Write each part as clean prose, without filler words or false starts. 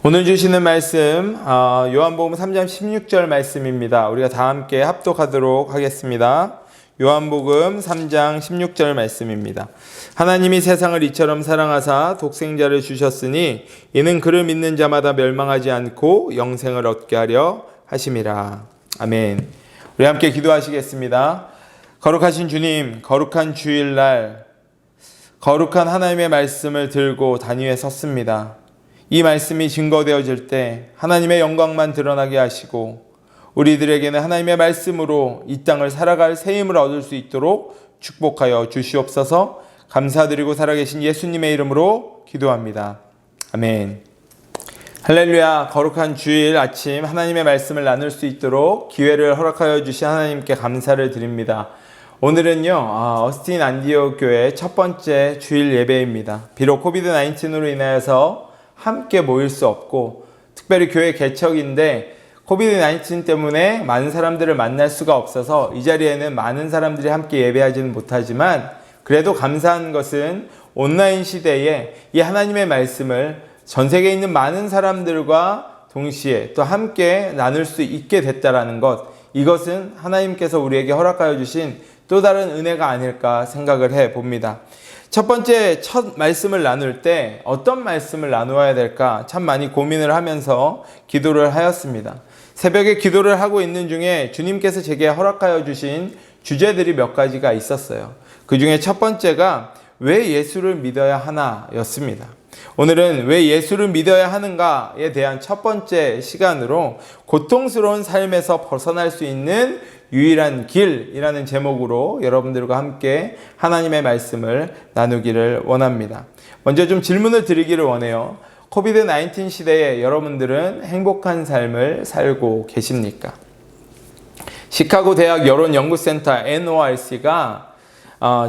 오늘 주시는 말씀 요한복음 3장 16절 말씀입니다. 우리가 다 함께 합독하도록 하겠습니다. 요한복음 3장 16절 말씀입니다. 하나님이 세상을 이처럼 사랑하사 독생자를 주셨으니 이는 그를 믿는 자마다 멸망하지 않고 영생을 얻게 하려 하심이라. 아멘. 우리 함께 기도하시겠습니다. 거룩하신 주님, 거룩한 주일날 거룩한 하나님의 말씀을 들고 단위에 섰습니다. 이 말씀이 증거되어질 때 하나님의 영광만 드러나게 하시고 우리들에게는 하나님의 말씀으로 이 땅을 살아갈 새 힘을 얻을 수 있도록 축복하여 주시옵소서. 감사드리고 살아계신 예수님의 이름으로 기도합니다. 아멘. 할렐루야. 거룩한 주일 아침 하나님의 말씀을 나눌 수 있도록 기회를 허락하여 주신 하나님께 감사를 드립니다. 오늘은요, 어스틴 안디옥 교회 첫 번째 주일 예배입니다. 비록 코비드-19으로 인하여서 함께 모일 수 없고 특별히 교회 개척인데 코비드-19 때문에 많은 사람들을 만날 수가 없어서 이 자리에는 많은 사람들이 함께 예배하지는 못하지만 그래도 감사한 것은 온라인 시대에 이 하나님의 말씀을 전 세계에 있는 많은 사람들과 동시에 또 함께 나눌 수 있게 됐다라는 것, 이것은 하나님께서 우리에게 허락하여 주신 또 다른 은혜가 아닐까 생각을 해봅니다. 첫 번째 첫 말씀을 나눌 때 어떤 말씀을 나누어야 될까 참 많이 고민을 하면서 기도를 하였습니다. 새벽에 기도를 하고 있는 중에 주님께서 제게 허락하여 주신 주제들이 몇 가지가 있었어요. 그 중에 첫 번째가 왜 예수를 믿어야 하나 였습니다. 오늘은 왜 예수를 믿어야 하는가에 대한 첫 번째 시간으로 고통스러운 삶에서 벗어날 수 있는 유일한 길이라는 제목으로 여러분들과 함께 하나님의 말씀을 나누기를 원합니다. 먼저 좀 질문을 드리기를 원해요. 코비드-19 시대에 여러분들은 행복한 삶을 살고 계십니까? 시카고 대학 여론연구센터 NORC가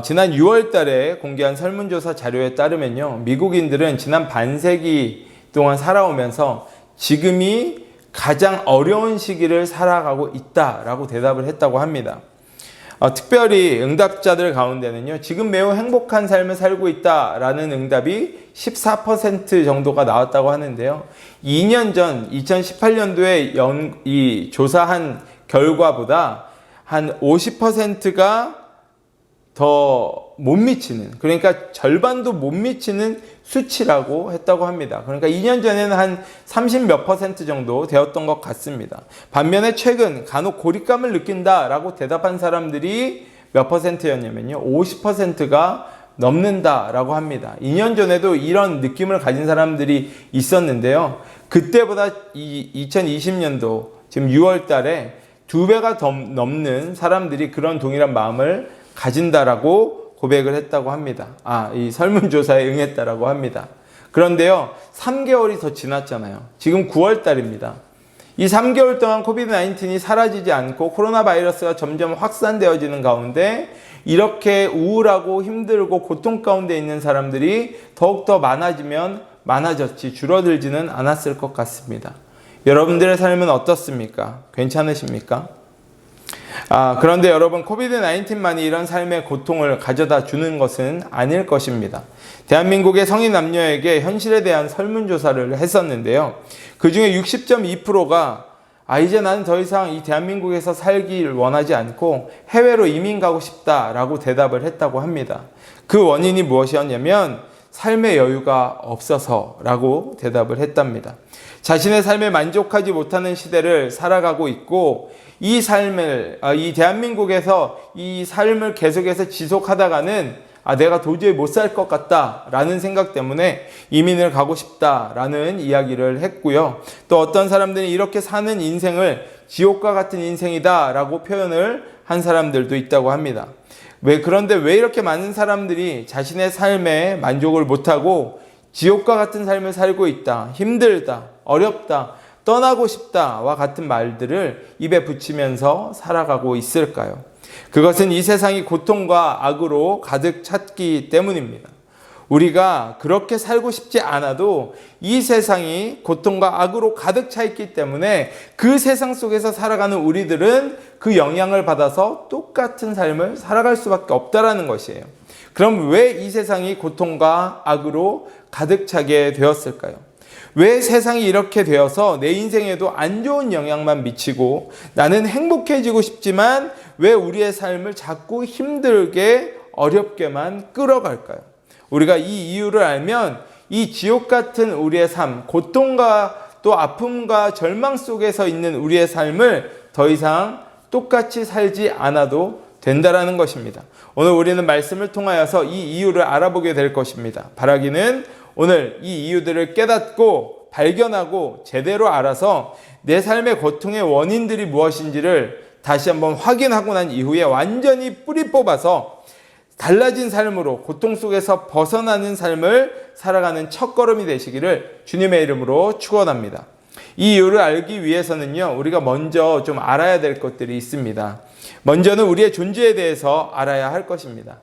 지난 6월 달에 공개한 설문조사 자료에 따르면요, 미국인들은 지난 반세기 동안 살아오면서 지금이 가장 어려운 시기를 살아가고 있다라고 대답을 했다고 합니다. 특별히 응답자들 가운데는요, 지금 매우 행복한 삶을 살고 있다라는 응답이 14% 정도가 나왔다고 하는데요. 2년 전 2018년도에 이 조사한 결과보다 한 50%가 더 못 미치는, 그러니까 절반도 못 미치는 수치라고 했다고 합니다. 그러니까 2년 전에는 한 30몇 % 정도 되었던 것 같습니다. 반면에 최근 간혹 고립감을 느낀다라고 대답한 사람들이 몇 %였냐면요, 50%가 넘는다라고 합니다. 2년 전에도 이런 느낌을 가진 사람들이 있었는데요. 그때보다 2020년도 지금 6월 달에 2배가 더 넘는 사람들이 그런 동일한 마음을 가진다라고 고백을 했다고 합니다. 이 설문조사에 응했다라고 합니다. 그런데요, 3개월이 더 지났잖아요. 지금 9월 달입니다. 이 3개월 동안 코비드-19이 사라지지 않고 코로나 바이러스가 점점 확산되어지는 가운데 이렇게 우울하고 힘들고 고통 가운데 있는 사람들이 더욱더 많아지면 많아졌지 줄어들지는 않았을 것 같습니다. 여러분들의 삶은 어떻습니까? 괜찮으십니까? 그런데 여러분, 코비드-19만이 이런 삶의 고통을 가져다 주는 것은 아닐 것입니다. 대한민국의 성인 남녀에게 현실에 대한 설문조사를 했었는데요. 그 중에 60.2%가 이제 나는 더 이상 이 대한민국에서 살길 원하지 않고 해외로 이민 가고 싶다라고 대답을 했다고 합니다. 그 원인이 무엇이었냐면 삶의 여유가 없어서라고 대답을 했답니다. 자신의 삶에 만족하지 못하는 시대를 살아가고 있고 이 삶을, 이 대한민국에서 이 삶을 계속해서 지속하다가는 내가 도저히 못 살 것 같다라는 생각 때문에 이민을 가고 싶다라는 이야기를 했고요. 또 어떤 사람들은 이렇게 사는 인생을 지옥과 같은 인생이다라고 표현을 한 사람들도 있다고 합니다. 그런데 왜 이렇게 많은 사람들이 자신의 삶에 만족을 못하고 지옥과 같은 삶을 살고 있다, 힘들다, 어렵다, 떠나고 싶다와 같은 말들을 입에 붙이면서 살아가고 있을까요? 그것은 이 세상이 고통과 악으로 가득 찼기 때문입니다. 우리가 그렇게 살고 싶지 않아도 이 세상이 고통과 악으로 가득 차 있기 때문에 그 세상 속에서 살아가는 우리들은 그 영향을 받아서 똑같은 삶을 살아갈 수밖에 없다라는 것이에요. 그럼 왜 이 세상이 고통과 악으로 가득 차게 되었을까요? 왜 세상이 이렇게 되어서 내 인생에도 안 좋은 영향만 미치고 나는 행복해지고 싶지만 왜 우리의 삶을 자꾸 힘들게 어렵게만 끌어갈까요? 우리가 이 이유를 알면 이 지옥 같은 우리의 삶, 고통과 또 아픔과 절망 속에서 있는 우리의 삶을 더 이상 똑같이 살지 않아도 된다라는 것입니다. 오늘 우리는 말씀을 통하여서 이 이유를 알아보게 될 것입니다. 바라기는 오늘 이 이유들을 깨닫고 발견하고 제대로 알아서 내 삶의 고통의 원인들이 무엇인지를 다시 한번 확인하고 난 이후에 완전히 뿌리 뽑아서 달라진 삶으로 고통 속에서 벗어나는 삶을 살아가는 첫걸음이 되시기를 주님의 이름으로 축원합니다. 이 이유를 알기 위해서는요, 우리가 먼저 좀 알아야 될 것들이 있습니다. 먼저는 우리의 존재에 대해서 알아야 할 것입니다.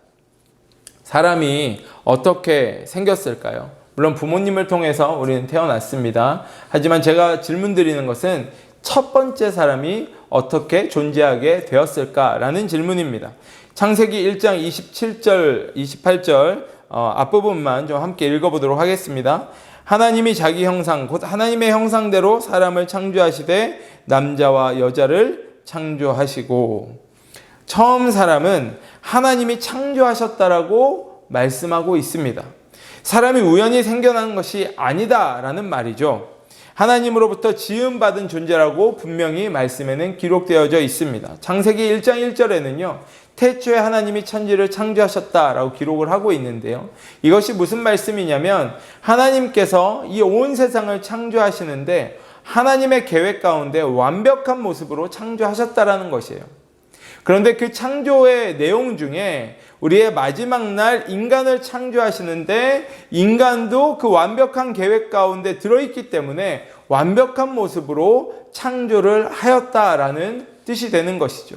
사람이 어떻게 생겼을까요? 물론 부모님을 통해서 우리는 태어났습니다. 하지만 제가 질문 드리는 것은 첫 번째 사람이 어떻게 존재하게 되었을까라는 질문입니다. 창세기 1장 27절, 28절 앞부분만 좀 함께 읽어보도록 하겠습니다. 하나님이 자기 형상, 곧 하나님의 형상대로 사람을 창조하시되 남자와 여자를 창조하시고, 처음 사람은 하나님이 창조하셨다라고 말씀하고 있습니다. 사람이 우연히 생겨난 것이 아니다라는 말이죠. 하나님으로부터 지음받은 존재라고 분명히 말씀에는 기록되어져 있습니다. 창세기 1장 1절에는요. 태초에 하나님이 천지를 창조하셨다라고 기록을 하고 있는데요. 이것이 무슨 말씀이냐면 하나님께서 이 온 세상을 창조하시는데 하나님의 계획 가운데 완벽한 모습으로 창조하셨다라는 것이에요. 그런데 그 창조의 내용 중에 우리의 마지막 날 인간을 창조하시는데 인간도 그 완벽한 계획 가운데 들어있기 때문에 완벽한 모습으로 창조를 하였다라는 뜻이 되는 것이죠.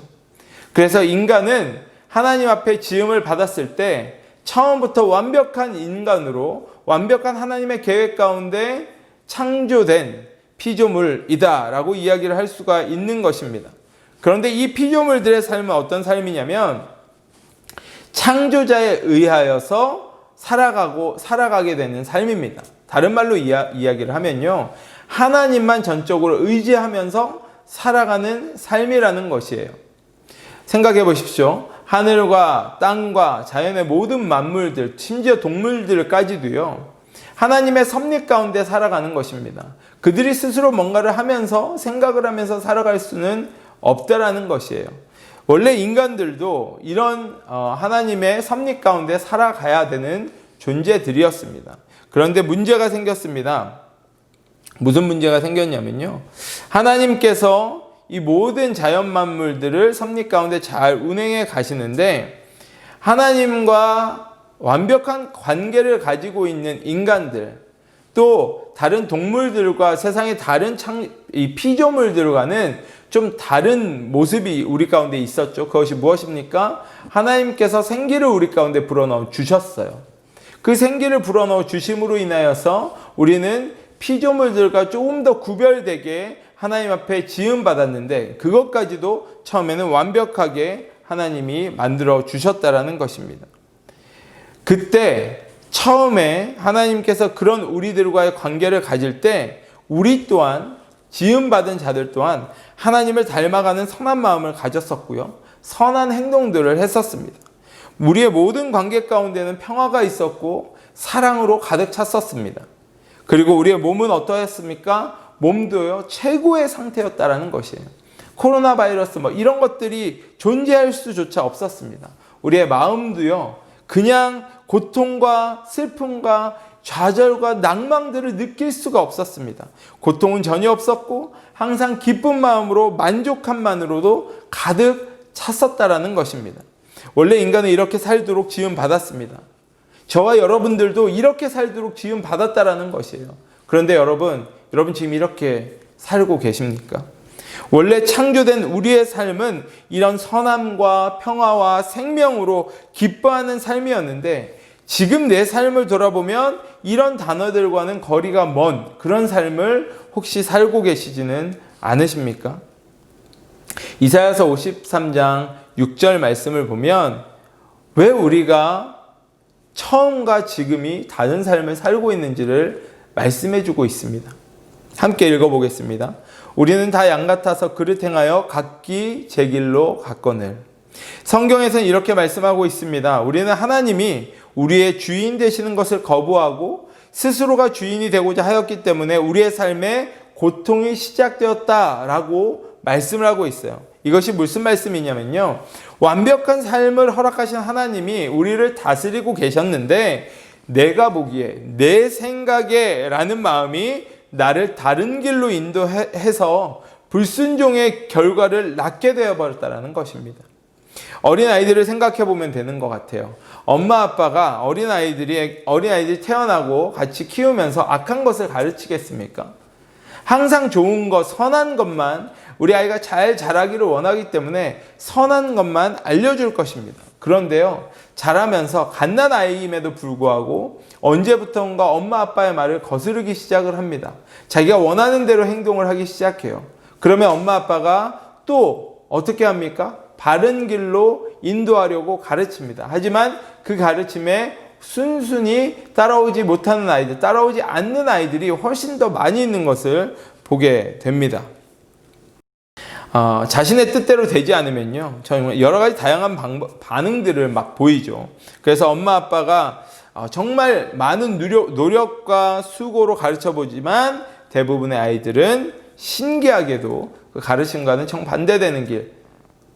그래서 인간은 하나님 앞에 지음을 받았을 때 처음부터 완벽한 인간으로 완벽한 하나님의 계획 가운데 창조된 피조물이다 라고 이야기를 할 수가 있는 것입니다. 그런데 이 피조물들의 삶은 어떤 삶이냐면 창조자에 의하여서 살아가게 되는 삶입니다. 다른 말로 이야기를 하면요, 하나님만 전적으로 의지하면서 살아가는 삶이라는 것이에요. 생각해 보십시오. 하늘과 땅과 자연의 모든 만물들, 심지어 동물들까지도요, 하나님의 섭리 가운데 살아가는 것입니다. 그들이 스스로 뭔가를 하면서 생각을 하면서 살아갈 수는 없다라는 것이에요. 원래 인간들도 이런 하나님의 섭리 가운데 살아가야 되는 존재들이었습니다. 그런데 문제가 생겼습니다. 무슨 문제가 생겼냐면요, 하나님께서 이 모든 자연 만물들을 섭리 가운데 잘 운행해 가시는데 하나님과 완벽한 관계를 가지고 있는 인간들, 또 다른 동물들과 세상의 다른 이 피조물들과는 좀 다른 모습이 우리 가운데 있었죠. 그것이 무엇입니까? 하나님께서 생기를 우리 가운데 불어넣어 주셨어요. 그 생기를 불어넣어 주심으로 인하여서 우리는 피조물들과 조금 더 구별되게 하나님 앞에 지음받았는데 그것까지도 처음에는 완벽하게 하나님이 만들어 주셨다라는 것입니다. 그때 처음에 하나님께서 그런 우리들과의 관계를 가질 때 우리 또한 지음받은 자들 또한 하나님을 닮아가는 선한 마음을 가졌었고요. 선한 행동들을 했었습니다. 우리의 모든 관계 가운데는 평화가 있었고 사랑으로 가득 찼었습니다. 그리고 우리의 몸은 어떠했습니까? 몸도요, 최고의 상태였다라는 것이에요. 코로나 바이러스 이런 것들이 존재할 수조차 없었습니다. 우리의 마음도요, 그냥 고통과 슬픔과 좌절과 낭망들을 느낄 수가 없었습니다. 고통은 전혀 없었고 항상 기쁜 마음으로 만족함만으로도 가득 찼었다라는 것입니다. 원래 인간은 이렇게 살도록 지음받았습니다. 저와 여러분들도 이렇게 살도록 지음받았다라는 것이에요. 그런데 여러분 지금 이렇게 살고 계십니까? 원래 창조된 우리의 삶은 이런 선함과 평화와 생명으로 기뻐하는 삶이었는데 지금 내 삶을 돌아보면 이런 단어들과는 거리가 먼 그런 삶을 혹시 살고 계시지는 않으십니까? 이사야서 53장 6절 말씀을 보면 왜 우리가 처음과 지금이 다른 삶을 살고 있는지를 말씀해주고 있습니다. 함께 읽어보겠습니다. 우리는 다 양 같아서 그릇 행하여 각기 제 길로 갔거늘. 성경에서는 이렇게 말씀하고 있습니다. 우리는 하나님이 우리의 주인 되시는 것을 거부하고 스스로가 주인이 되고자 하였기 때문에 우리의 삶에 고통이 시작되었다라고 말씀을 하고 있어요. 이것이 무슨 말씀이냐면요. 완벽한 삶을 허락하신 하나님이 우리를 다스리고 계셨는데 내가 보기에 내 생각에 라는 마음이 나를 다른 길로 인도해서 불순종의 결과를 낳게 되어버렸다는 것입니다. 어린아이들을 생각해 보면 되는 것 같아요. 엄마 아빠가 어린아이들이 태어나고 같이 키우면서 악한 것을 가르치겠습니까? 항상 좋은 것, 선한 것만 우리 아이가 잘 자라기를 원하기 때문에 선한 것만 알려줄 것입니다. 그런데요, 자라면서 갓난아이임에도 불구하고 언제부턴가 엄마 아빠의 말을 거스르기 시작을 합니다. 자기가 원하는 대로 행동을 하기 시작해요. 그러면 엄마 아빠가 또 어떻게 합니까? 바른 길로 인도하려고 가르칩니다. 하지만 그 가르침에 순순히 따라오지 못하는 아이들, 따라오지 않는 아이들이 훨씬 더 많이 있는 것을 보게 됩니다. 자신의 뜻대로 되지 않으면요, 정말 여러 가지 다양한 반응들을 막 보이죠. 그래서 엄마 아빠가 정말 많은 노력과 수고로 가르쳐 보지만 대부분의 아이들은 신기하게도 그 가르침과는 정반대되는 길,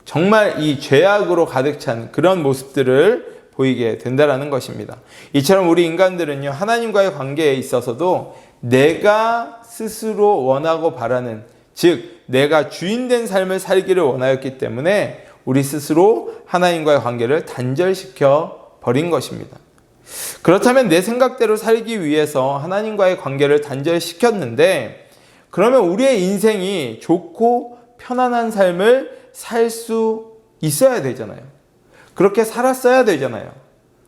정말 이 죄악으로 가득 찬 그런 모습들을 보이게 된다는 것입니다. 이처럼 우리 인간들은요, 하나님과의 관계에 있어서도 내가 스스로 원하고 바라는, 즉 내가 주인된 삶을 살기를 원하였기 때문에 우리 스스로 하나님과의 관계를 단절시켜 버린 것입니다. 그렇다면 내 생각대로 살기 위해서 하나님과의 관계를 단절시켰는데, 그러면 우리의 인생이 좋고 편안한 삶을 살 수 있어야 되잖아요. 그렇게 살았어야 되잖아요.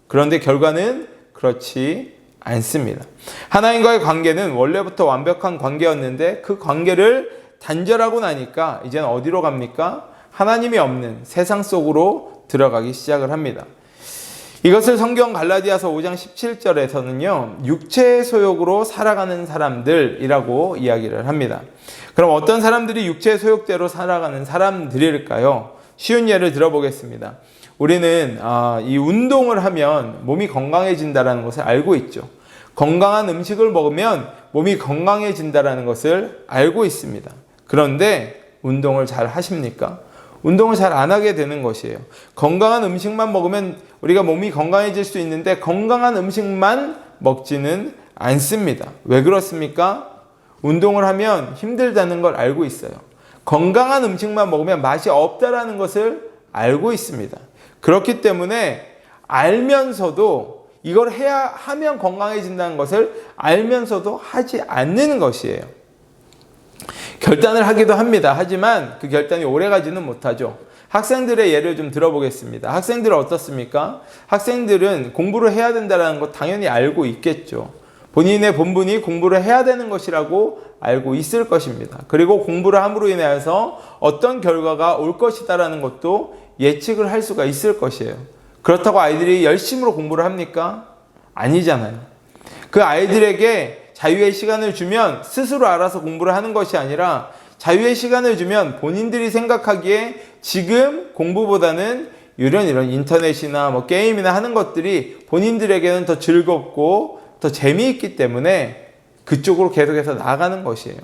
그런데 결과는 그렇지 않습니다. 하나님과의 관계는 원래부터 완벽한 관계였는데 그 관계를 단절하고 나니까 이제는 어디로 갑니까? 하나님이 없는 세상 속으로 들어가기 시작을 합니다. 이것을 성경 갈라디아서 5장 17절에서는요, 육체의 소욕으로 살아가는 사람들이라고 이야기를 합니다. 그럼 어떤 사람들이 육체의 소욕대로 살아가는 사람들일까요? 쉬운 예를 들어보겠습니다. 우리는 이 운동을 하면 몸이 건강해진다는 것을 알고 있죠. 건강한 음식을 먹으면 몸이 건강해진다는 것을 알고 있습니다. 그런데 운동을 잘 하십니까? 운동을 잘 안 하게 되는 것이에요. 건강한 음식만 먹으면 우리가 몸이 건강해질 수 있는데 건강한 음식만 먹지는 않습니다. 왜 그렇습니까? 운동을 하면 힘들다는 걸 알고 있어요. 건강한 음식만 먹으면 맛이 없다라는 것을 알고 있습니다. 그렇기 때문에 알면서도 이걸 하면 건강해진다는 것을 알면서도 하지 않는 것이에요. 결단을 하기도 합니다. 하지만 그 결단이 오래가지는 못하죠. 학생들의 예를 좀 들어보겠습니다. 학생들은 어떻습니까? 학생들은 공부를 해야 된다는 것 당연히 알고 있겠죠. 본인의 본분이 공부를 해야 되는 것이라고 알고 있을 것입니다. 그리고 공부를 함으로 인해서 어떤 결과가 올 것이다라는 것도 예측을 할 수가 있을 것이에요. 그렇다고 아이들이 열심으로 공부를 합니까? 아니잖아요. 그 아이들에게 자유의 시간을 주면 스스로 알아서 공부를 하는 것이 아니라 자유의 시간을 주면 본인들이 생각하기에 지금 공부보다는 이런 인터넷이나 게임이나 하는 것들이 본인들에게는 더 즐겁고 더 재미있기 때문에 그쪽으로 계속해서 나아가는 것이에요.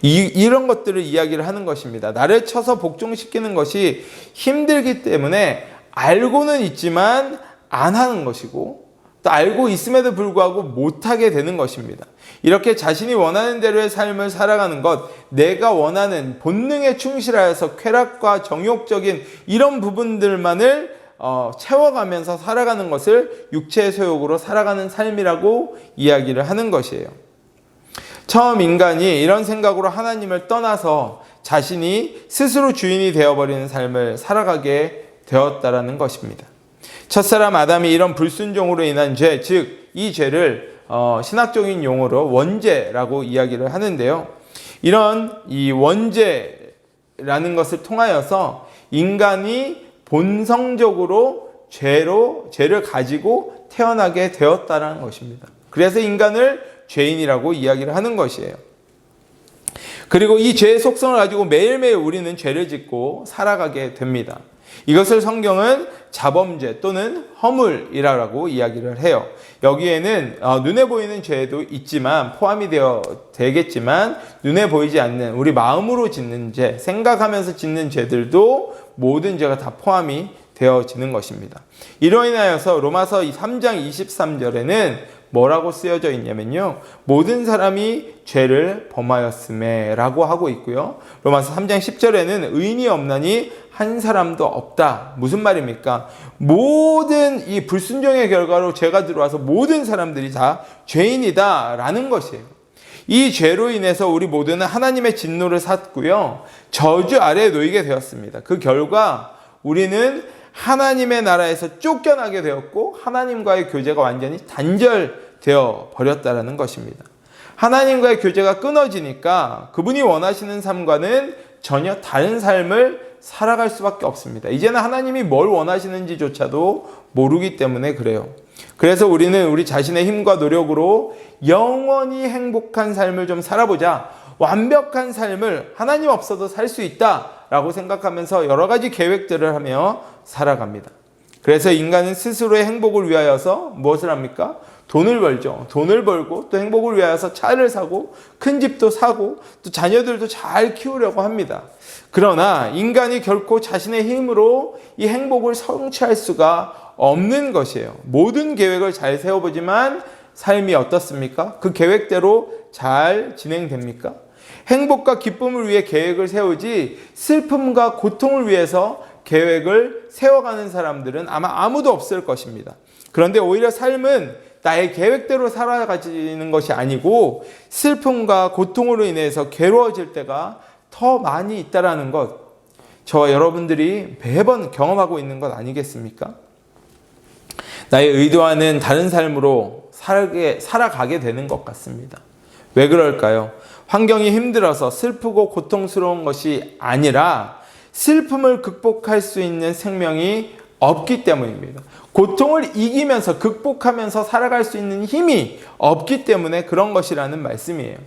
이런 것들을 이야기를 하는 것입니다. 나를 쳐서 복종시키는 것이 힘들기 때문에 알고는 있지만 안 하는 것이고, 또 알고 있음에도 불구하고 못하게 되는 것입니다. 이렇게 자신이 원하는 대로의 삶을 살아가는 것, 내가 원하는 본능에 충실하여서 쾌락과 정욕적인 이런 부분들만을 채워가면서 살아가는 것을 육체의 소욕으로 살아가는 삶이라고 이야기를 하는 것이에요. 처음 인간이 이런 생각으로 하나님을 떠나서 자신이 스스로 주인이 되어버리는 삶을 살아가게 되었다라는 것입니다. 첫사람 아담이 이런 불순종으로 인한 죄, 즉 이 죄를 신학적인 용어로 원죄라고 이야기를 하는데요. 이런 이 원죄라는 것을 통하여서 인간이 본성적으로 죄를 가지고 태어나게 되었다는 것입니다. 그래서 인간을 죄인이라고 이야기를 하는 것이에요. 그리고 이 죄의 속성을 가지고 매일매일 우리는 죄를 짓고 살아가게 됩니다. 이것을 성경은 자범죄 또는 허물이라고 이야기를 해요. 여기에는 눈에 보이는 죄도 있지만 포함이 되겠지만 눈에 보이지 않는 우리 마음으로 짓는 죄, 생각하면서 짓는 죄들도 모든 죄가 다 포함이 되어지는 것입니다. 이로 인하여서 로마서 3장 23절에는 뭐라고 쓰여져 있냐면요, 모든 사람이 죄를 범하였음에 라고 하고 있고요, 로마서 3장 10절에는 의인이 없나니 한 사람도 없다. 무슨 말입니까? 모든 이 불순종의 결과로 죄가 들어와서 모든 사람들이 다 죄인이다 라는 것이에요. 이 죄로 인해서 우리 모두는 하나님의 진노를 샀고요, 저주 아래에 놓이게 되었습니다. 그 결과 우리는 하나님의 나라에서 쫓겨나게 되었고 하나님과의 교제가 완전히 단절되어 버렸다는 것입니다. 하나님과의 교제가 끊어지니까 그분이 원하시는 삶과는 전혀 다른 삶을 살아갈 수밖에 없습니다. 이제는 하나님이 뭘 원하시는지조차도 모르기 때문에 그래요. 그래서 우리는 우리 자신의 힘과 노력으로 영원히 행복한 삶을 좀 살아보자, 완벽한 삶을 하나님 없어도 살 수 있다라고 생각하면서 여러 가지 계획들을 하며 살아갑니다. 그래서 인간은 스스로의 행복을 위하여서 무엇을 합니까? 돈을 벌죠. 돈을 벌고 또 행복을 위하여서 차를 사고 큰 집도 사고 또 자녀들도 잘 키우려고 합니다. 그러나 인간이 결코 자신의 힘으로 이 행복을 성취할 수가 없는 것이에요. 모든 계획을 잘 세워보지만 삶이 어떻습니까? 그 계획대로 잘 진행됩니까? 행복과 기쁨을 위해 계획을 세우지 슬픔과 고통을 위해서 계획을 세워가는 사람들은 아마 아무도 없을 것입니다. 그런데 오히려 삶은 나의 계획대로 살아가지는 것이 아니고 슬픔과 고통으로 인해서 괴로워질 때가 더 많이 있다라는 것, 저와 여러분들이 매번 경험하고 있는 것 아니겠습니까? 나의 의도와는 다른 삶으로 살아가게 되는 것 같습니다. 왜 그럴까요? 환경이 힘들어서 슬프고 고통스러운 것이 아니라 슬픔을 극복할 수 있는 생명이 없기 때문입니다. 고통을 이기면서 극복하면서 살아갈 수 있는 힘이 없기 때문에 그런 것이라는 말씀이에요.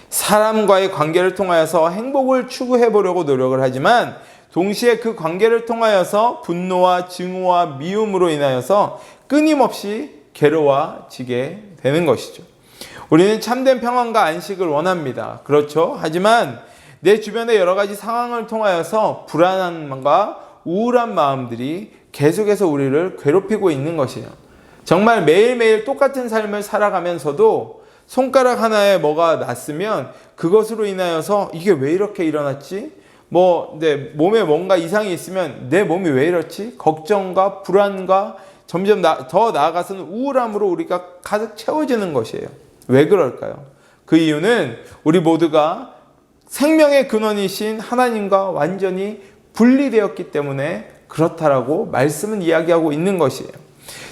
사람과의 관계를 통하여서 행복을 추구해 보려고 노력을 하지만 동시에 그 관계를 통하여서 분노와 증오와 미움으로 인하여서 끊임없이 괴로워지게 되는 것이죠. 우리는 참된 평안과 안식을 원합니다. 그렇죠? 하지만 내 주변의 여러 가지 상황을 통하여서 불안함과 우울한 마음들이 계속해서 우리를 괴롭히고 있는 것이에요. 정말 매일매일 똑같은 삶을 살아가면서도 손가락 하나에 뭐가 났으면 그것으로 인하여서 이게 왜 이렇게 일어났지? 내 몸에 뭔가 이상이 있으면 내 몸이 왜 이렇지? 걱정과 불안과 점점 더 나아가서는 우울함으로 우리가 가득 채워지는 것이에요. 왜 그럴까요? 그 이유는 우리 모두가 생명의 근원이신 하나님과 완전히 분리되었기 때문에 그렇다라고 말씀은 이야기하고 있는 것이에요.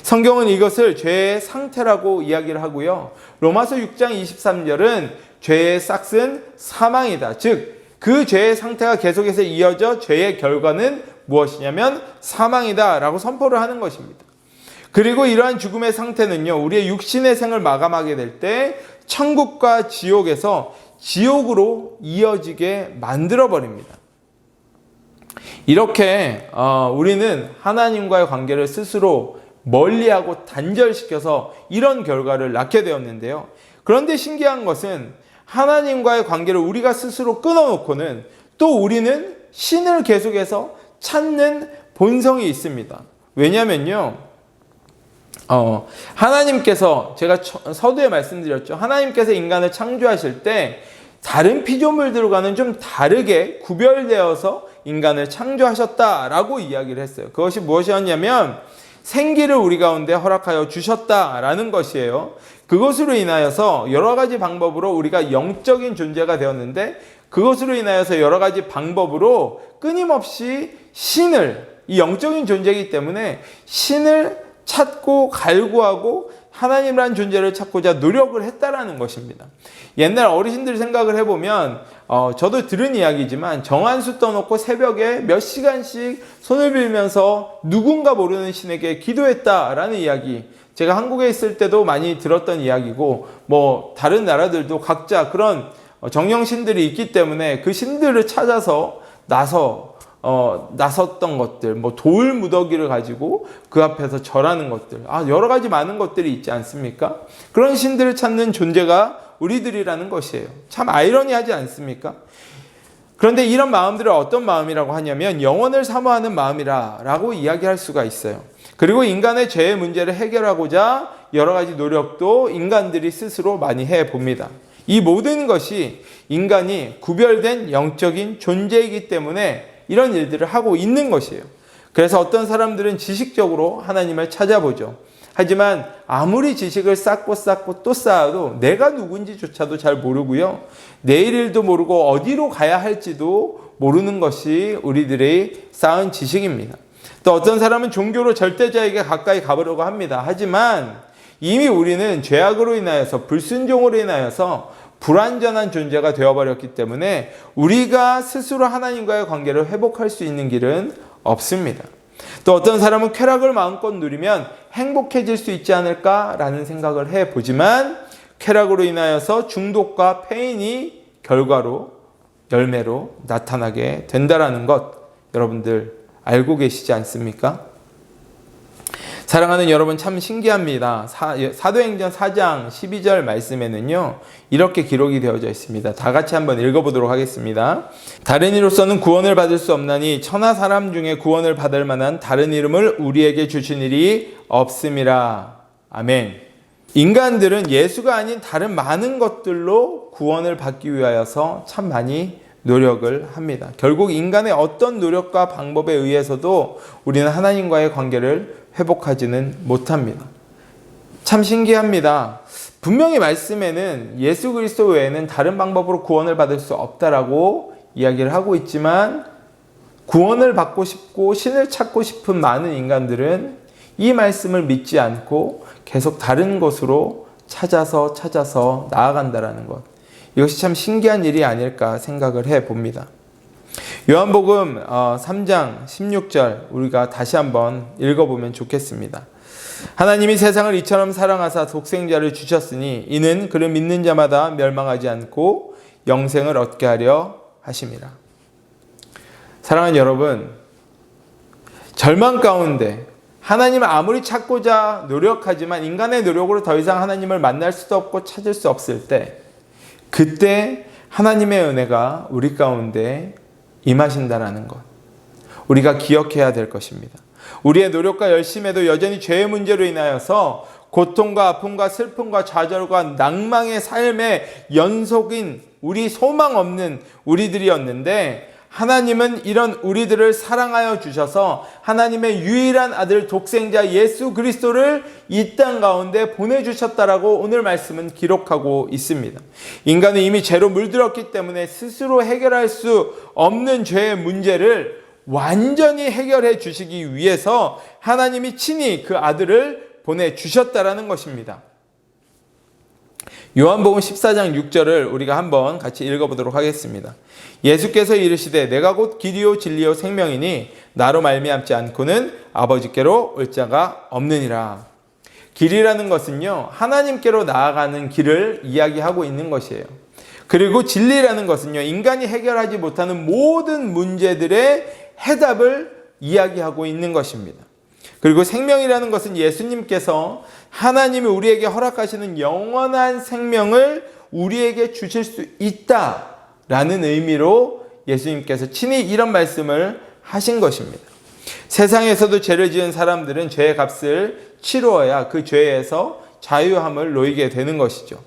성경은 이것을 죄의 상태라고 이야기를 하고요. 로마서 6장 23절은 죄의 싹은 사망이다. 즉, 그 죄의 상태가 계속해서 이어져 죄의 결과는 무엇이냐면 사망이다 라고 선포를 하는 것입니다. 그리고 이러한 죽음의 상태는요, 우리의 육신의 생을 마감하게 될 때 천국과 지옥에서 지옥으로 이어지게 만들어버립니다. 이렇게 우리는 하나님과의 관계를 스스로 멀리하고 단절시켜서 이런 결과를 낳게 되었는데요. 그런데 신기한 것은 하나님과의 관계를 우리가 스스로 끊어놓고는 또 우리는 신을 계속해서 찾는 본성이 있습니다. 왜냐면요, 하나님께서, 제가 서두에 말씀드렸죠. 하나님께서 인간을 창조하실 때 다른 피조물들과는 좀 다르게 구별되어서 인간을 창조하셨다라고 이야기를 했어요. 그것이 무엇이었냐면 생기를 우리 가운데 허락하여 주셨다라는 것이에요. 그것으로 인하여서 여러 가지 방법으로 우리가 영적인 존재가 되었는데 그것으로 인하여서 여러 가지 방법으로 끊임없이 신을, 이 영적인 존재이기 때문에 신을 찾고 갈구하고 하나님이라는 존재를 찾고자 노력을 했다라는 것입니다. 옛날 어르신들 생각을 해보면 저도 들은 이야기지만 정한수 떠놓고 새벽에 몇 시간씩 손을 빌면서 누군가 모르는 신에게 기도했다라는 이야기 제가 한국에 있을 때도 많이 들었던 이야기고, 뭐 다른 나라들도 각자 그런 정령신들이 있기 때문에 그 신들을 찾아서 나섰던 것들, 뭐 돌 무더기를 가지고 그 앞에서 절하는 것들, 여러 가지 많은 것들이 있지 않습니까? 그런 신들을 찾는 존재가 우리들이라는 것이에요. 참 아이러니하지 않습니까? 그런데 이런 마음들을 어떤 마음이라고 하냐면 영원을 사모하는 마음이라고 이야기할 수가 있어요. 그리고 인간의 죄의 문제를 해결하고자 여러 가지 노력도 인간들이 스스로 많이 해봅니다. 이 모든 것이 인간이 구별된 영적인 존재이기 때문에 이런 일들을 하고 있는 것이에요. 그래서 어떤 사람들은 지식적으로 하나님을 찾아보죠. 하지만 아무리 지식을 쌓고 또 쌓아도 내가 누군지조차도 잘 모르고요. 내일 일도 모르고 어디로 가야 할지도 모르는 것이 우리들의 쌓은 지식입니다. 또 어떤 사람은 종교로 절대자에게 가까이 가보려고 합니다. 하지만 이미 우리는 죄악으로 인하여서 불순종으로 인하여서 불완전한 존재가 되어버렸기 때문에 우리가 스스로 하나님과의 관계를 회복할 수 있는 길은 없습니다. 또 어떤 사람은 쾌락을 마음껏 누리면 행복해질 수 있지 않을까라는 생각을 해보지만 쾌락으로 인하여서 중독과 페인이 열매로 나타나게 된다는 것 여러분들 알고 계시지 않습니까? 사랑하는 여러분, 참 신기합니다. 사도행전 4장 12절 말씀에는요 이렇게 기록이 되어져 있습니다. 다 같이 한번 읽어보도록 하겠습니다. 다른 이로서는 구원을 받을 수 없나니 천하 사람 중에 구원을 받을 만한 다른 이름을 우리에게 주신 일이 없음이라. 아멘. 인간들은 예수가 아닌 다른 많은 것들로 구원을 받기 위하여서 참 많이 노력을 합니다. 결국 인간의 어떤 노력과 방법에 의해서도 우리는 하나님과의 관계를 회복하지는 못합니다. 참 신기합니다. 분명히 말씀에는 예수 그리스도 외에는 다른 방법으로 구원을 받을 수 없다라고 이야기를 하고 있지만 구원을 받고 싶고 신을 찾고 싶은 많은 인간들은 이 말씀을 믿지 않고 계속 다른 것으로 찾아서 나아간다라는 것. 이것이 참 신기한 일이 아닐까 생각을 해봅니다. 요한복음 3장 16절 우리가 다시 한번 읽어보면 좋겠습니다. 하나님이 세상을 이처럼 사랑하사 독생자를 주셨으니 이는 그를 믿는 자마다 멸망하지 않고 영생을 얻게 하려 하심이라. 사랑하는 여러분, 절망 가운데 하나님을 아무리 찾고자 노력하지만 인간의 노력으로 더 이상 하나님을 만날 수도 없고 찾을 수 없을 때 그때 하나님의 은혜가 우리 가운데 임하신다라는 것, 우리가 기억해야 될 것입니다. 우리의 노력과 열심에도 여전히 죄의 문제로 인하여서 고통과 아픔과 슬픔과 좌절과 낭망의 삶의 연속인 우리 소망 없는 우리들이었는데 하나님은 이런 우리들을 사랑하여 주셔서 하나님의 유일한 아들 독생자 예수 그리스도를 이 땅 가운데 보내주셨다라고 오늘 말씀은 기록하고 있습니다. 인간은 이미 죄로 물들었기 때문에 스스로 해결할 수 없는 죄의 문제를 완전히 해결해 주시기 위해서 하나님이 친히 그 아들을 보내주셨다라는 것입니다. 요한복음 14장 6절을 우리가 한번 같이 읽어보도록 하겠습니다. 예수께서 이르시되 내가 곧 길이요 진리요 생명이니 나로 말미암지 않고는 아버지께로 올 자가 없느니라. 길이라는 것은요 하나님께로 나아가는 길을 이야기하고 있는 것이에요. 그리고 진리라는 것은요 인간이 해결하지 못하는 모든 문제들의 해답을 이야기하고 있는 것입니다. 그리고 생명이라는 것은 예수님께서 하나님이 우리에게 허락하시는 영원한 생명을 우리에게 주실 수 있다라는 의미로 예수님께서 친히 이런 말씀을 하신 것입니다. 세상에서도 죄를 지은 사람들은 죄의 값을 치루어야 그 죄에서 자유함을 놓이게 되는 것이죠.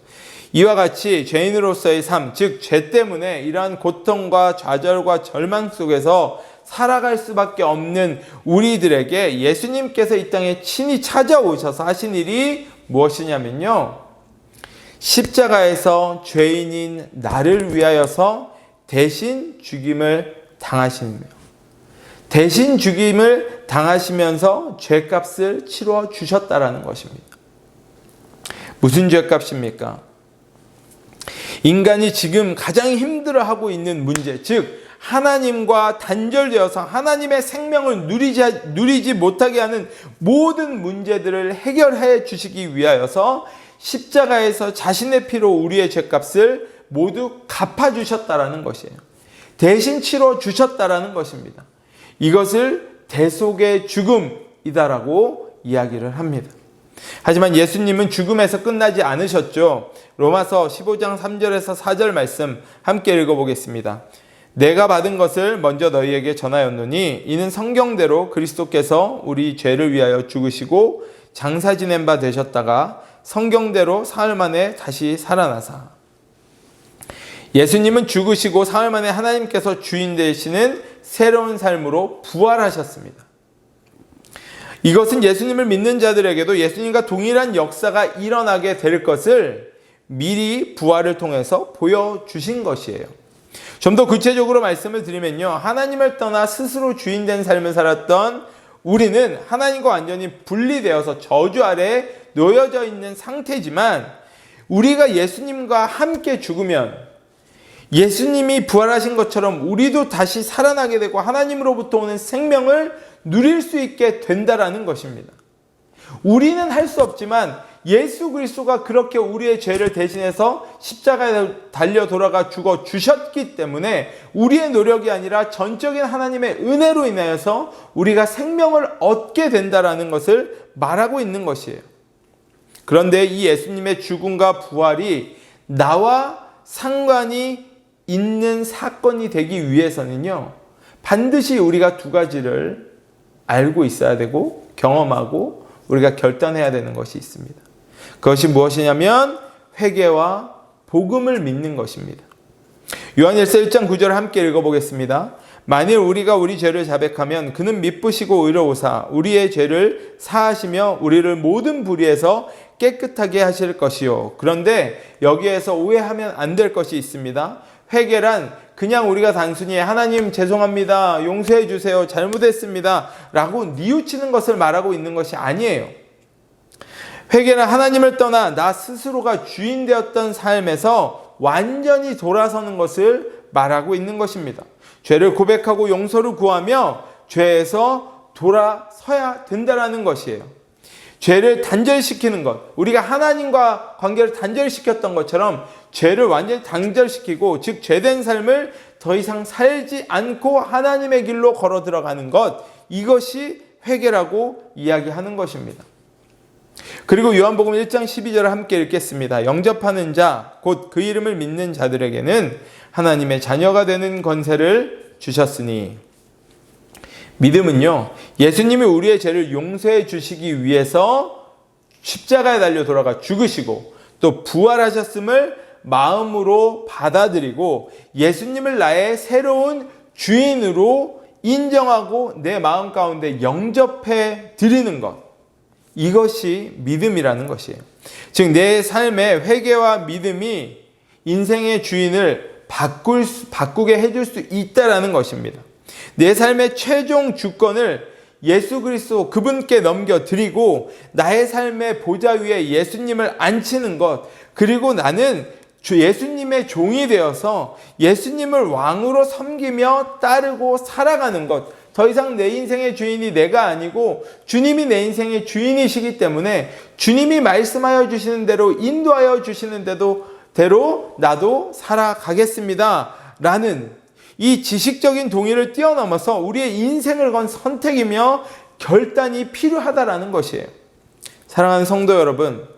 이와 같이 죄인으로서의 삶, 즉 죄 때문에 이러한 고통과 좌절과 절망 속에서 살아갈 수밖에 없는 우리들에게 예수님께서 이 땅에 친히 찾아오셔서 하신 일이 무엇이냐면요, 십자가에서 죄인인 나를 위하여서 대신 죽임을 당하시며 대신 죽임을 당하시면서 죄값을 치루어 주셨다라는 것입니다. 무슨 죄값입니까? 인간이 지금 가장 힘들어하고 있는 문제, 즉 하나님과 단절되어서 하나님의 생명을 누리지 못하게 하는 모든 문제들을 해결해 주시기 위하여서 십자가에서 자신의 피로 우리의 죄값을 모두 갚아주셨다라는 것이에요. 대신 치러 주셨다라는 것입니다. 이것을 대속의 죽음이다라고 이야기를 합니다. 하지만 예수님은 죽음에서 끝나지 않으셨죠. 로마서 15장 3절에서 4절 말씀 함께 읽어보겠습니다. 내가 받은 것을 먼저 너희에게 전하였노니 이는 성경대로 그리스도께서 우리 죄를 위하여 죽으시고 장사 지낸 바 되셨다가 성경대로 사흘 만에 다시 살아나사. 예수님은 죽으시고 사흘 만에 하나님께서 주인 되시는 새로운 삶으로 부활하셨습니다. 이것은 예수님을 믿는 자들에게도 예수님과 동일한 역사가 일어나게 될 것을 미리 부활을 통해서 보여주신 것이에요. 좀 더 구체적으로 말씀을 드리면요. 하나님을 떠나 스스로 주인된 삶을 살았던 우리는 하나님과 완전히 분리되어서 저주 아래 놓여져 있는 상태지만 우리가 예수님과 함께 죽으면 예수님이 부활하신 것처럼 우리도 다시 살아나게 되고 하나님으로부터 오는 생명을 누릴 수 있게 된다라는 것입니다. 우리는 할 수 없지만 예수 그리스도가 그렇게 우리의 죄를 대신해서 십자가에 달려 돌아가 죽어 주셨기 때문에 우리의 노력이 아니라 전적인 하나님의 은혜로 인하여서 우리가 생명을 얻게 된다라는 것을 말하고 있는 것이에요. 그런데 이 예수님의 죽음과 부활이 나와 상관이 있는 사건이 되기 위해서는요, 반드시 우리가 두 가지를 알고 있어야 되고 경험하고 우리가 결단해야 되는 것이 있습니다. 그것이 무엇이냐면 회개와 복음을 믿는 것입니다. 요한일서 1장 9절을 함께 읽어보겠습니다. 만일 우리가 우리 죄를 자백하면 그는 미쁘시고 의로우사 우리의 죄를 사하시며 우리를 모든 불의에서 깨끗하게 하실 것이요. 그런데 여기에서 오해하면 안 될 것이 있습니다. 회개란 그냥 우리가 단순히 하나님 죄송합니다, 용서해 주세요, 잘못했습니다 라고 뉘우치는 것을 말하고 있는 것이 아니에요. 회개는 하나님을 떠나 나 스스로가 주인 되었던 삶에서 완전히 돌아서는 것을 말하고 있는 것입니다. 죄를 고백하고 용서를 구하며 죄에서 돌아서야 된다는 것이에요. 죄를 단절시키는 것, 우리가 하나님과 관계를 단절시켰던 것처럼 죄를 완전히 단절시키고, 즉 죄된 삶을 더 이상 살지 않고 하나님의 길로 걸어 들어가는 것, 이것이 회개라고 이야기하는 것입니다. 그리고 요한복음 1장 12절을 함께 읽겠습니다. 영접하는 자, 곧 그 이름을 믿는 자들에게는 하나님의 자녀가 되는 권세를 주셨으니. 믿음은요, 예수님이 우리의 죄를 용서해 주시기 위해서 십자가에 달려 돌아가 죽으시고 또 부활하셨음을 마음으로 받아들이고 예수님을 나의 새로운 주인으로 인정하고 내 마음 가운데 영접해 드리는 것, 이것이 믿음이라는 것이에요. 즉 내 삶의 회개와 믿음이 인생의 주인을 바꾸게 해줄 수 있다라는 것입니다. 내 삶의 최종 주권을 예수 그리스도 그분께 넘겨드리고 나의 삶의 보좌 위에 예수님을 앉히는 것, 그리고 나는 예수님의 종이 되어서 예수님을 왕으로 섬기며 따르고 살아가는 것, 더 이상 내 인생의 주인이 내가 아니고 주님이 내 인생의 주인이시기 때문에 주님이 말씀하여 주시는 대로, 인도하여 주시는 대로 나도 살아가겠습니다 라는 이 지식적인 동의를 뛰어넘어서 우리의 인생을 건 선택이며 결단이 필요하다라는 것이에요. 사랑하는 성도 여러분,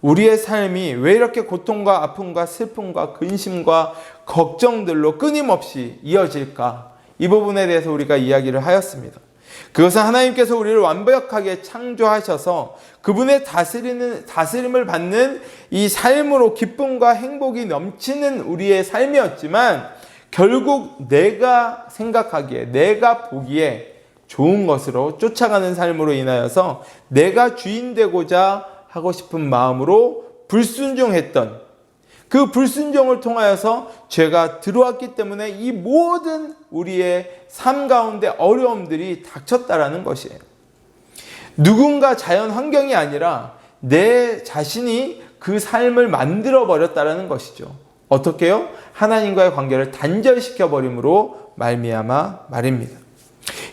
우리의 삶이 왜 이렇게 고통과 아픔과 슬픔과 근심과 걱정들로 끊임없이 이어질까? 이 부분에 대해서 우리가 이야기를 하였습니다. 그것은 하나님께서 우리를 완벽하게 창조하셔서 그분의 다스림을 받는 이 삶으로 기쁨과 행복이 넘치는 우리의 삶이었지만 결국 내가 생각하기에, 내가 보기에 좋은 것으로 쫓아가는 삶으로 인하여서 내가 주인 되고자 하고 싶은 마음으로 불순종했던 그 불순종을 통하여서 죄가 들어왔기 때문에 이 모든 우리의 삶 가운데 어려움들이 닥쳤다라는 것이에요. 누군가 자연 환경이 아니라 내 자신이 그 삶을 만들어 버렸다라는 것이죠. 어떻게요? 하나님과의 관계를 단절시켜 버림으로 말미암아 말입니다.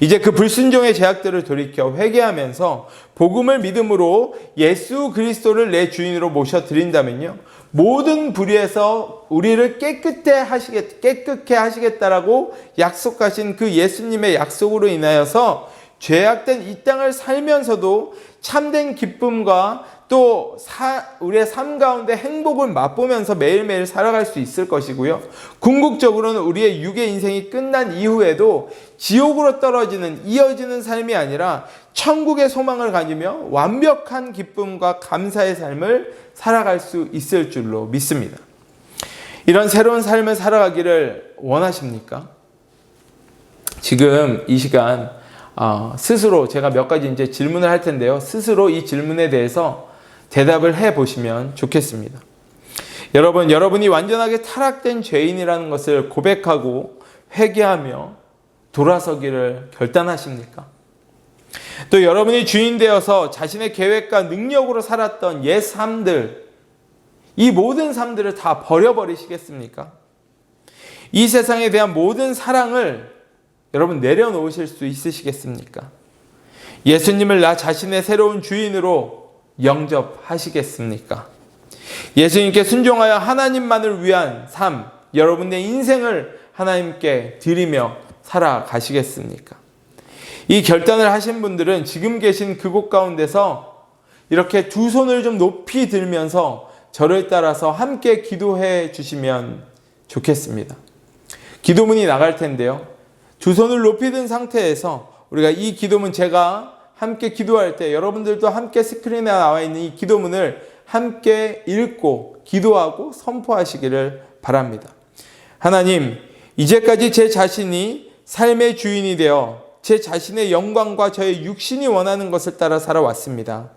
이제 그 불순종의 죄악들을 돌이켜 회개하면서 복음을 믿음으로 예수 그리스도를 내 주인으로 모셔드린다면요, 모든 불의에서 우리를 깨끗해 하시겠다라고 약속하신 그 예수님의 약속으로 인하여서 죄악된 이 땅을 살면서도 참된 기쁨과 또 우리의 삶 가운데 행복을 맛보면서 매일매일 살아갈 수 있을 것이고요. 궁극적으로는 우리의 육의 인생이 끝난 이후에도 지옥으로 이어지는 삶이 아니라 천국의 소망을 가지며 완벽한 기쁨과 감사의 삶을 살아갈 수 있을 줄로 믿습니다. 이런 새로운 삶을 살아가기를 원하십니까? 지금 이 시간 스스로 제가 몇 가지 이제 질문을 할 텐데요. 스스로 이 질문에 대해서 대답을 해 보시면 좋겠습니다. 여러분이 완전하게 타락된 죄인이라는 것을 고백하고 회개하며 돌아서기를 결단하십니까? 또 여러분이 주인 되어서 자신의 계획과 능력으로 살았던 옛 삶들, 이 모든 삶들을 다 버려버리시겠습니까? 이 세상에 대한 모든 사랑을 여러분 내려놓으실 수 있으시겠습니까? 예수님을 나 자신의 새로운 주인으로 영접하시겠습니까? 예수님께 순종하여 하나님만을 위한 삶, 여러분의 인생을 하나님께 드리며 살아가시겠습니까? 이 결단을 하신 분들은 지금 계신 그곳 가운데서 이렇게 두 손을 좀 높이 들면서 저를 따라서 함께 기도해 주시면 좋겠습니다. 기도문이 나갈 텐데요. 두 손을 높이 든 상태에서 우리가 이 기도문, 제가 함께 기도할 때 여러분들도 함께 스크린에 나와 있는 이 기도문을 함께 읽고 기도하고 선포하시기를 바랍니다. 하나님, 이제까지 제 자신이 삶의 주인이 되어 제 자신의 영광과 저의 육신이 원하는 것을 따라 살아왔습니다.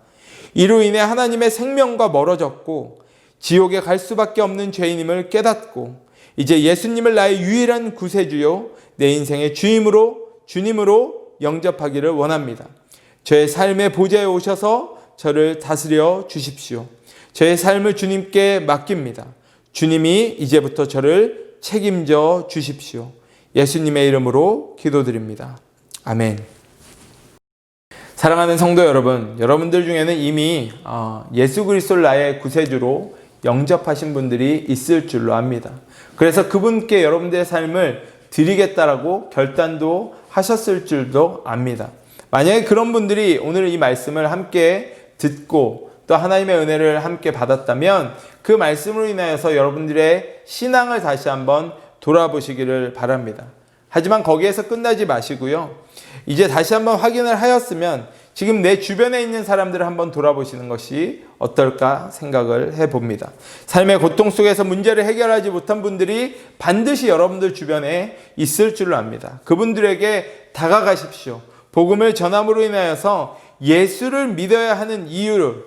이로 인해 하나님의 생명과 멀어졌고 지옥에 갈 수밖에 없는 죄인임을 깨닫고 이제 예수님을 나의 유일한 구세주요 내 인생의 주님으로 영접하기를 원합니다. 저의 삶의 보좌에 오셔서 저를 다스려 주십시오. 저의 삶을 주님께 맡깁니다. 주님이 이제부터 저를 책임져 주십시오. 예수님의 이름으로 기도드립니다. 아멘. 사랑하는 성도 여러분, 여러분들 중에는 이미 예수 그리스도를 나의 구세주로 영접하신 분들이 있을 줄로 압니다. 그래서 그분께 여러분들의 삶을 드리겠다라고 결단도 하셨을 줄도 압니다. 만약에 그런 분들이 오늘 이 말씀을 함께 듣고 또 하나님의 은혜를 함께 받았다면 그 말씀으로 인하여서 여러분들의 신앙을 다시 한번 돌아보시기를 바랍니다. 하지만 거기에서 끝나지 마시고요. 이제 다시 한번 확인을 하였으면 지금 내 주변에 있는 사람들을 한번 돌아보시는 것이 어떨까 생각을 해봅니다. 삶의 고통 속에서 문제를 해결하지 못한 분들이 반드시 여러분들 주변에 있을 줄로 압니다. 그분들에게 다가가십시오. 복음을 전함으로 인하여서 예수를 믿어야 하는 이유를,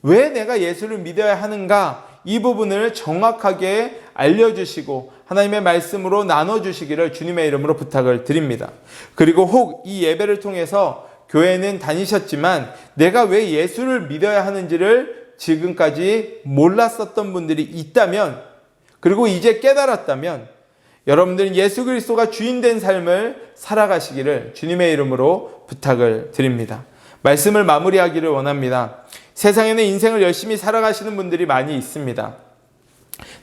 왜 내가 예수를 믿어야 하는가, 이 부분을 정확하게 알려주시고 하나님의 말씀으로 나눠주시기를 주님의 이름으로 부탁을 드립니다. 그리고 혹 이 예배를 통해서 교회는 다니셨지만 내가 왜 예수를 믿어야 하는지를 지금까지 몰랐었던 분들이 있다면, 그리고 이제 깨달았다면 여러분들은 예수 그리스도가 주인된 삶을 살아가시기를 주님의 이름으로 부탁을 드립니다. 말씀을 마무리하기를 원합니다. 세상에는 인생을 열심히 살아가시는 분들이 많이 있습니다.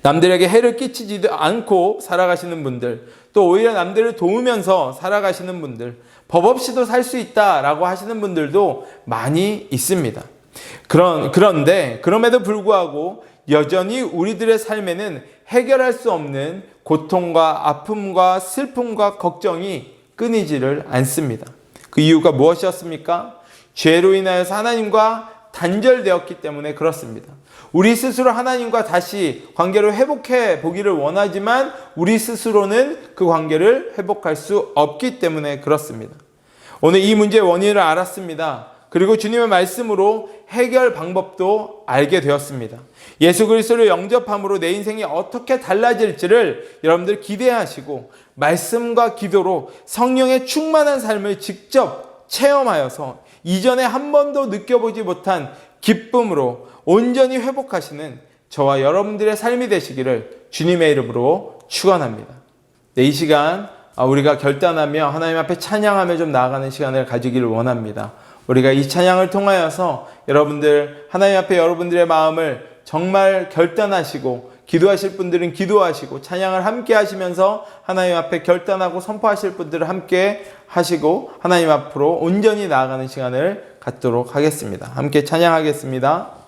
남들에게 해를 끼치지도 않고 살아가시는 분들, 또 오히려 남들을 도우면서 살아가시는 분들, 법 없이도 살 수 있다라고 하시는 분들도 많이 있습니다. 그런데 그럼에도 불구하고 여전히 우리들의 삶에는 해결할 수 없는 고통과 아픔과 슬픔과 걱정이 끊이지를 않습니다. 그 이유가 무엇이었습니까? 죄로 인하여서 하나님과 단절되었기 때문에 그렇습니다. 우리 스스로 하나님과 다시 관계를 회복해 보기를 원하지만 우리 스스로는 그 관계를 회복할 수 없기 때문에 그렇습니다. 오늘 이 문제의 원인을 알았습니다. 그리고 주님의 말씀으로 해결 방법도 알게 되었습니다. 예수 그리스도를 영접함으로 내 인생이 어떻게 달라질지를 여러분들 기대하시고 말씀과 기도로 성령의 충만한 삶을 직접 체험하여서 이전에 한 번도 느껴보지 못한 기쁨으로 온전히 회복하시는 저와 여러분들의 삶이 되시기를 주님의 이름으로 축원합니다. 네, 이 시간 우리가 결단하며 하나님 앞에 찬양하며 좀 나아가는 시간을 가지기를 원합니다. 우리가 이 찬양을 통하여서 여러분들 하나님 앞에 여러분들의 마음을 정말 결단하시고, 기도하실 분들은 기도하시고 찬양을 함께 하시면서 하나님 앞에 결단하고 선포하실 분들은 함께 하시고 하나님 앞으로 온전히 나아가는 시간을 갖도록 하겠습니다. 함께 찬양하겠습니다.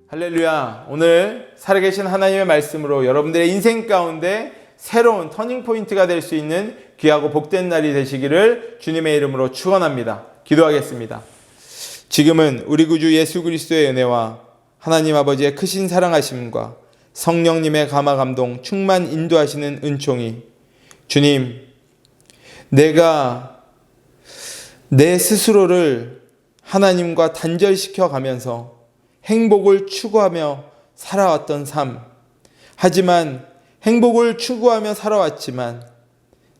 할렐루야. 오늘 살아계신 하나님의 말씀으로 여러분들의 인생 가운데 새로운 터닝포인트가 될 수 있는 귀하고 복된 날이 되시기를 주님의 이름으로 축원합니다. 기도하겠습니다. 지금은 우리 구주 예수 그리스도의 은혜와 하나님 아버지의 크신 사랑하심과 성령님의 감화 감동 충만 인도하시는 은총이 주님, 내가 내 스스로를 하나님과 단절시켜 가면서 행복을 추구하며 살아왔던 삶, 하지만 행복을 추구하며 살아왔지만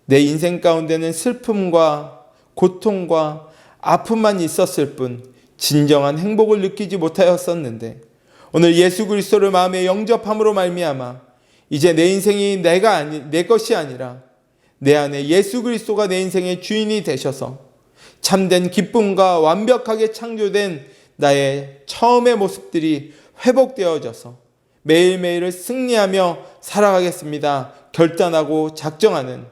내 인생 가운데는 슬픔과 고통과 아픔만 있었을 뿐 진정한 행복을 느끼지 못하였었는데 오늘 예수 그리스도를 마음에 영접함으로 말미암아 이제 내 인생이 내 것이 아니라 내 안에 예수 그리스도가 내 인생의 주인이 되셔서 참된 기쁨과 완벽하게 창조된 나의 처음의 모습들이 회복되어져서 매일매일을 승리하며 살아가겠습니다. 결단하고 작정하는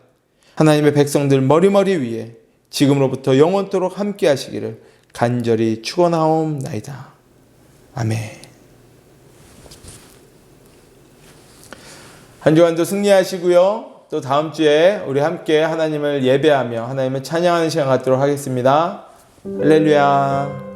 하나님의 백성들 머리머리 위에 지금으로부터 영원토록 함께 하시기를 간절히 축원하옵나이다. 아멘. 한 주간도 승리하시고요. 또 다음 주에 우리 함께 하나님을 예배하며 하나님을 찬양하는 시간 갖도록 하겠습니다. 할렐루야.